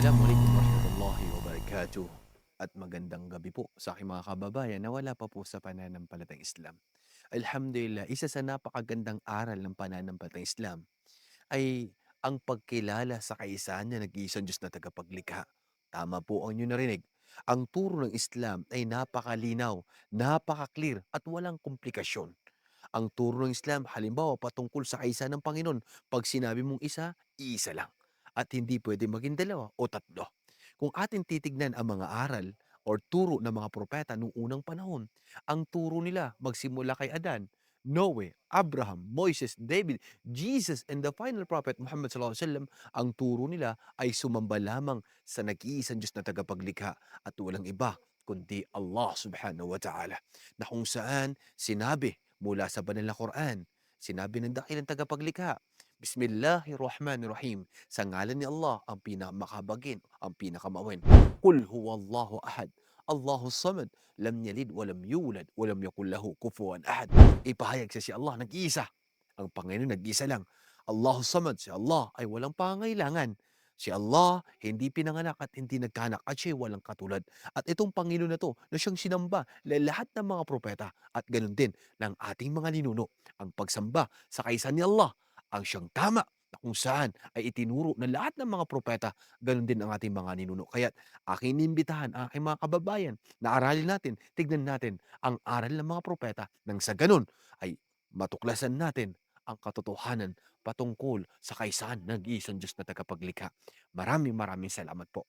Assalamualaikum warahmatullahi wabarakatuh. At magandang gabi po sa aking mga kababayan na wala pa po sa pananampalatayang Islam. Alhamdulillah, isa sa napakagandang aral ng pananampalatayang Islam ay ang pagkilala sa kaisahan na nag-iisang Diyos na tagapaglikha. Tama po ang inyong narinig. Ang turo ng Islam ay napakalinaw, napaka-clear at walang komplikasyon. Ang turo ng Islam, halimbawa patungkol sa kaisa ng Panginoon, pag sinabi mong isa, iisa lang. At hindi pwede maging dalawa o tatlo. Kung atin titignan ang mga aral or turo ng mga propeta noong unang panahon, ang turo nila magsimula kay Adan, Noe, Abraham, Moises, David, Jesus, and the final prophet Muhammad sallallahu alaihi wasallam, ang turo nila ay sumamba lamang sa nag-iisang Diyos na tagapaglikha at walang iba kundi Allah subhanahu wa ta'ala, na kung saan sinabi mula sa banal na Quran, sinabi ng dakilang tagapaglikha, Bismillahirrahmanirrahim. Sa ngalan ni Allah, ang pinakamakabagin, ang pinakamawin. Qul huwallahu ahad. Allahu samad. Lam yalid, walam yulad, walam yakul lahu kufuwan ahad. Ipahayag sa si Allah, nag-iisa. Ang Panginoon, nag-iisa lang. Allahu samad. Si Allah ay walang pangailangan. Si Allah, hindi pinanganak at hindi nagkanak at siya'y walang katulad. At itong Panginoon na to, na siyang sinamba na lahat ng mga propeta at ganun din ng ating mga ninuno. Ang pagsamba sa kaisan ni Allah ang siyang tama na kung saan ay itinuro ng lahat ng mga propeta, ganun din ang ating mga ninuno. Kaya't aking inimbitahan ang aking mga kababayan na aralin natin, tignan natin ang aral ng mga propeta nang sa ganun ay matuklasan natin ang katotohanan patungkol sa kaisahan ng isang Diyos na tagapaglikha. Maraming maraming salamat po.